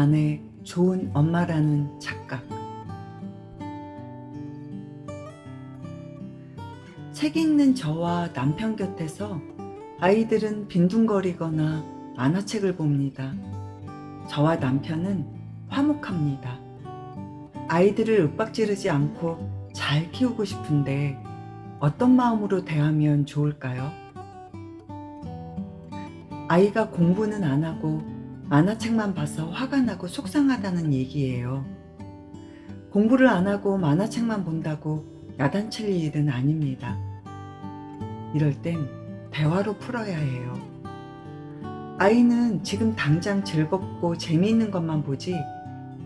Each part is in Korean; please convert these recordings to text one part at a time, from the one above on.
아내, 좋은 엄마라는 착각. 책 읽는 저와 남편 곁에서 아이들은 빈둥거리거나 만화책을 봅니다. 저와 남편은 화목합니다. 아이들을 윽박지르지 않고 잘 키우고 싶은데 어떤 마음으로 대하면 좋을까요? 아이가 공부는 안 하고 만화책만 봐서 화가 나고 속상하다는 얘기예요. 공부를 안 하고 만화책만 본다고 야단칠 일은 아닙니다. 이럴 땐 대화로 풀어야 해요. 아이는 지금 당장 즐겁고 재미있는 것만 보지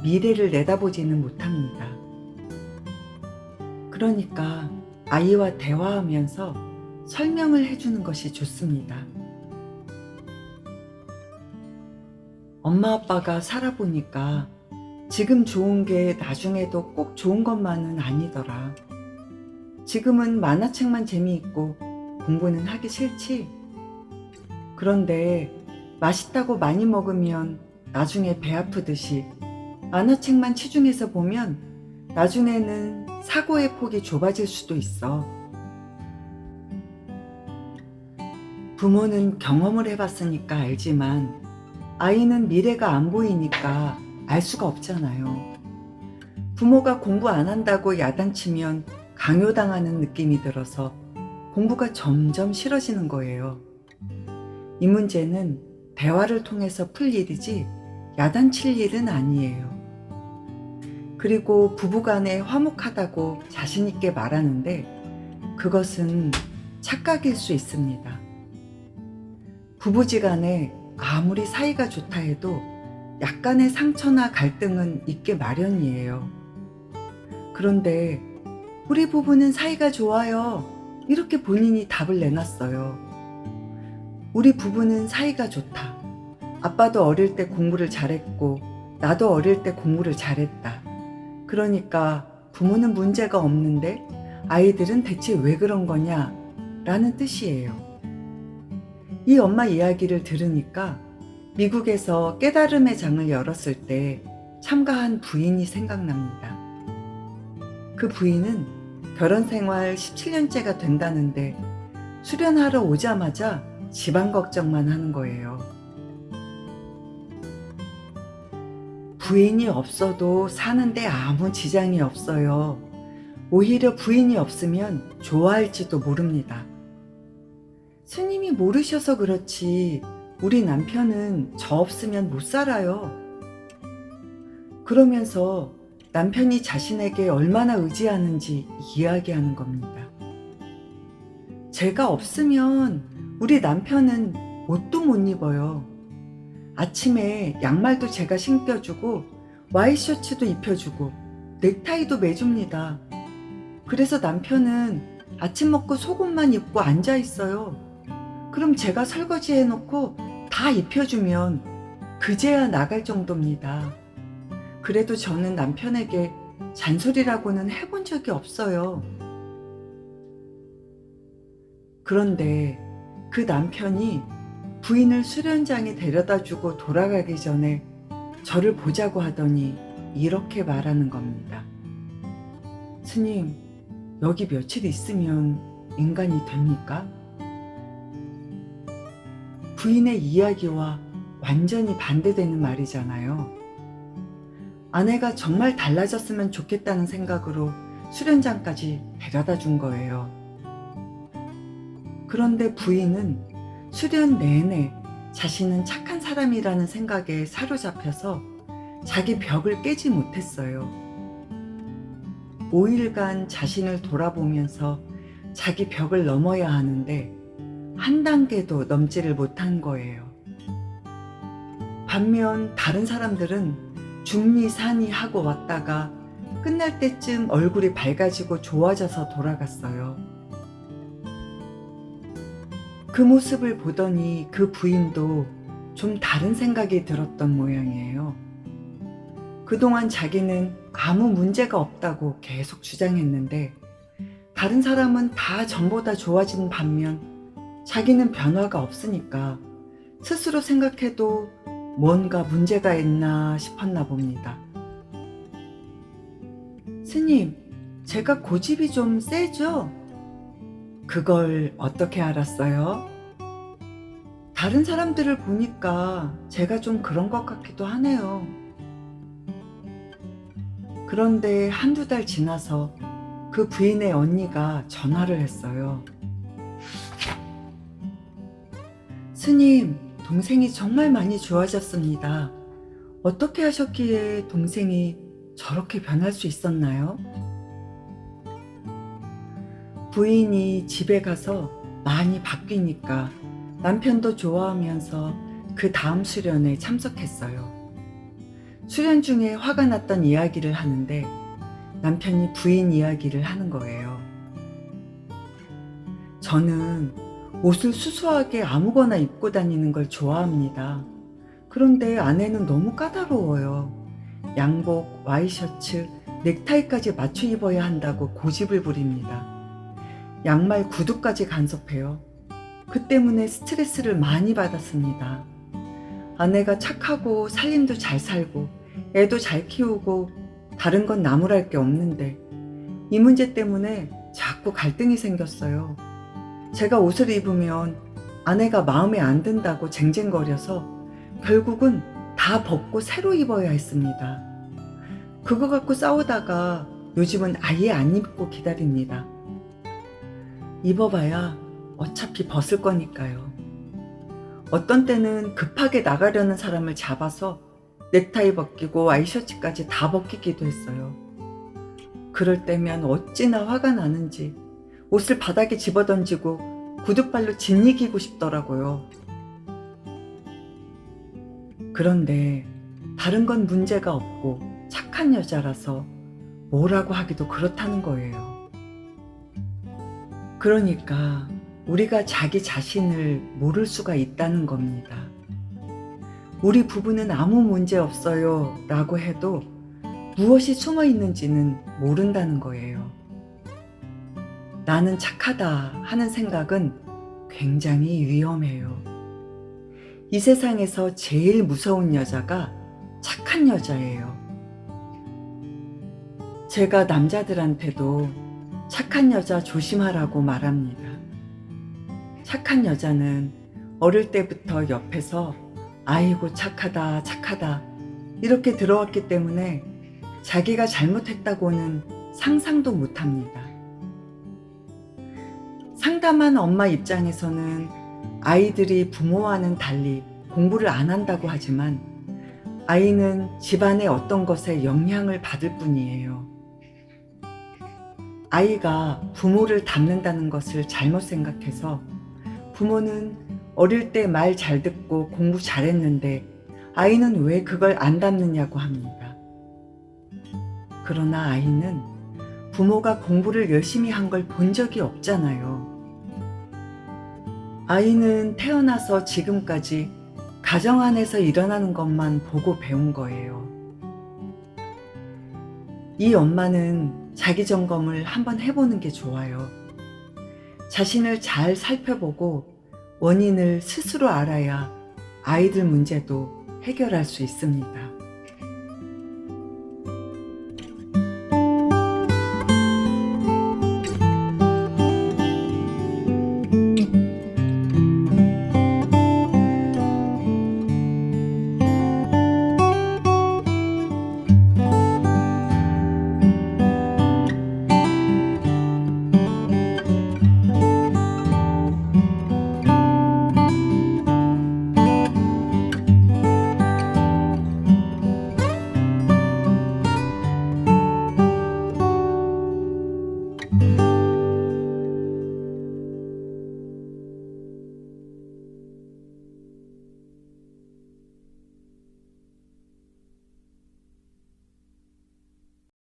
미래를 내다보지는 못합니다. 그러니까 아이와 대화하면서 설명을 해주는 것이 좋습니다. 엄마 아빠가 살아보니까 지금 좋은 게 나중에도 꼭 좋은 것만은 아니더라. 지금은 만화책만 재미있고 공부는 하기 싫지? 그런데 맛있다고 많이 먹으면 나중에 배 아프듯이 만화책만 치중해서 보면 나중에는 사고의 폭이 좁아질 수도 있어. 부모는 경험을 해봤으니까 알지만 아이는 미래가 안 보이니까 알 수가 없잖아요. 부모가 공부 안 한다고 야단치면 강요당하는 느낌이 들어서 공부가 점점 싫어지는 거예요. 이 문제는 대화를 통해서 풀 일이지 야단칠 일은 아니에요. 그리고 부부간에 화목하다고 자신있게 말하는데 그것은 착각일 수 있습니다. 부부지간에 아무리 사이가 좋다 해도 약간의 상처나 갈등은 있게 마련이에요. 그런데 우리 부부는 사이가 좋아요. 이렇게 본인이 답을 내놨어요. 우리 부부는 사이가 좋다. 아빠도 어릴 때 공부를 잘했고 나도 어릴 때 공부를 잘했다. 그러니까 부모는 문제가 없는데 아이들은 대체 왜 그런 거냐? 라는 뜻이에요. 이 엄마 이야기를 들으니까 미국에서 깨달음의 장을 열었을 때 참가한 부인이 생각납니다. 그 부인은 결혼 생활 17년째가 된다는데 수련하러 오자마자 집안 걱정만 하는 거예요. 부인이 없어도 사는데 아무 지장이 없어요. 오히려 부인이 없으면 좋아할지도 모릅니다. 스님이 모르셔서 그렇지 우리 남편은 저 없으면 못 살아요. 그러면서 남편이 자신에게 얼마나 의지하는지 이야기하는 겁니다. 제가 없으면 우리 남편은 옷도 못 입어요. 아침에 양말도 제가 신겨주고 와이셔츠도 입혀주고 넥타이도 매줍니다. 그래서 남편은 아침 먹고 속옷만 입고 앉아 있어요. 그럼 제가 설거지 해놓고 다 입혀주면 그제야 나갈 정도입니다. 그래도 저는 남편에게 잔소리라고는 해본 적이 없어요. 그런데 그 남편이 부인을 수련장에 데려다주고 돌아가기 전에 저를 보자고 하더니 이렇게 말하는 겁니다. 스님, 여기 며칠 있으면 인간이 됩니까? 부인의 이야기와 완전히 반대되는 말이잖아요. 아내가 정말 달라졌으면 좋겠다는 생각으로 수련장까지 데려다 준 거예요. 그런데 부인은 수련 내내 자신은 착한 사람이라는 생각에 사로잡혀서 자기 벽을 깨지 못했어요. 5일간 자신을 돌아보면서 자기 벽을 넘어야 하는데 한 단계도 넘지를 못한 거예요. 반면 다른 사람들은 중리산이 하고 왔다가 끝날 때쯤 얼굴이 밝아지고 좋아져서 돌아갔어요. 그 모습을 보더니 그 부인도 좀 다른 생각이 들었던 모양이에요. 그동안 자기는 아무 문제가 없다고 계속 주장했는데 다른 사람은 다 전보다 좋아진 반면 자기는 변화가 없으니까 스스로 생각해도 뭔가 문제가 있나 싶었나 봅니다. 스님, 제가 고집이 좀 세죠? 그걸 어떻게 알았어요? 다른 사람들을 보니까 제가 좀 그런 것 같기도 하네요. 그런데 한두 달 지나서 그 부인의 언니가 전화를 했어요. 스님, 동생이 정말 많이 좋아졌습니다. 어떻게 하셨기에 동생이 저렇게 변할 수 있었나요? 부인이 집에 가서 많이 바뀌니까 남편도 좋아하면서 그 다음 수련에 참석했어요. 수련 중에 화가 났던 이야기를 하는데 남편이 부인 이야기를 하는 거예요. 저는 옷을 수수하게 아무거나 입고 다니는 걸 좋아합니다. 그런데 아내는 너무 까다로워요. 양복, 와이셔츠, 넥타이까지 맞춰 입어야 한다고 고집을 부립니다. 양말 구두까지 간섭해요. 그 때문에 스트레스를 많이 받았습니다. 아내가 착하고 살림도 잘 살고 애도 잘 키우고 다른 건 나무랄 게 없는데 이 문제 때문에 자꾸 갈등이 생겼어요. 제가 옷을 입으면 아내가 마음에 안 든다고 쟁쟁거려서 결국은 다 벗고 새로 입어야 했습니다. 그거 갖고 싸우다가 요즘은 아예 안 입고 기다립니다. 입어봐야 어차피 벗을 거니까요. 어떤 때는 급하게 나가려는 사람을 잡아서 넥타이 벗기고 와이셔츠까지 다 벗기기도 했어요. 그럴 때면 어찌나 화가 나는지 옷을 바닥에 집어던지고 구두발로 짓이기고 싶더라고요. 그런데 다른 건 문제가 없고 착한 여자라서 뭐라고 하기도 그렇다는 거예요. 그러니까 우리가 자기 자신을 모를 수가 있다는 겁니다. 우리 부부는 아무 문제 없어요 라고 해도 무엇이 숨어 있는지는 모른다는 거예요. 나는 착하다 하는 생각은 굉장히 위험해요. 이 세상에서 제일 무서운 여자가 착한 여자예요. 제가 남자들한테도 착한 여자 조심하라고 말합니다. 착한 여자는 어릴 때부터 옆에서 아이고 착하다 착하다 이렇게 들어왔기 때문에 자기가 잘못했다고는 상상도 못합니다. 상담한 엄마 입장에서는 아이들이 부모와는 달리 공부를 안 한다고 하지만 아이는 집안의 어떤 것에 영향을 받을 뿐이에요. 아이가 부모를 닮는다는 것을 잘못 생각해서 부모는 어릴 때 말 잘 듣고 공부 잘했는데 아이는 왜 그걸 안 닮느냐고 합니다. 그러나 아이는 부모가 공부를 열심히 한 걸 본 적이 없잖아요. 아이는 태어나서 지금까지 가정 안에서 일어나는 것만 보고 배운 거예요. 이 엄마는 자기 점검을 한번 해보는 게 좋아요. 자신을 잘 살펴보고 원인을 스스로 알아야 아이들 문제도 해결할 수 있습니다.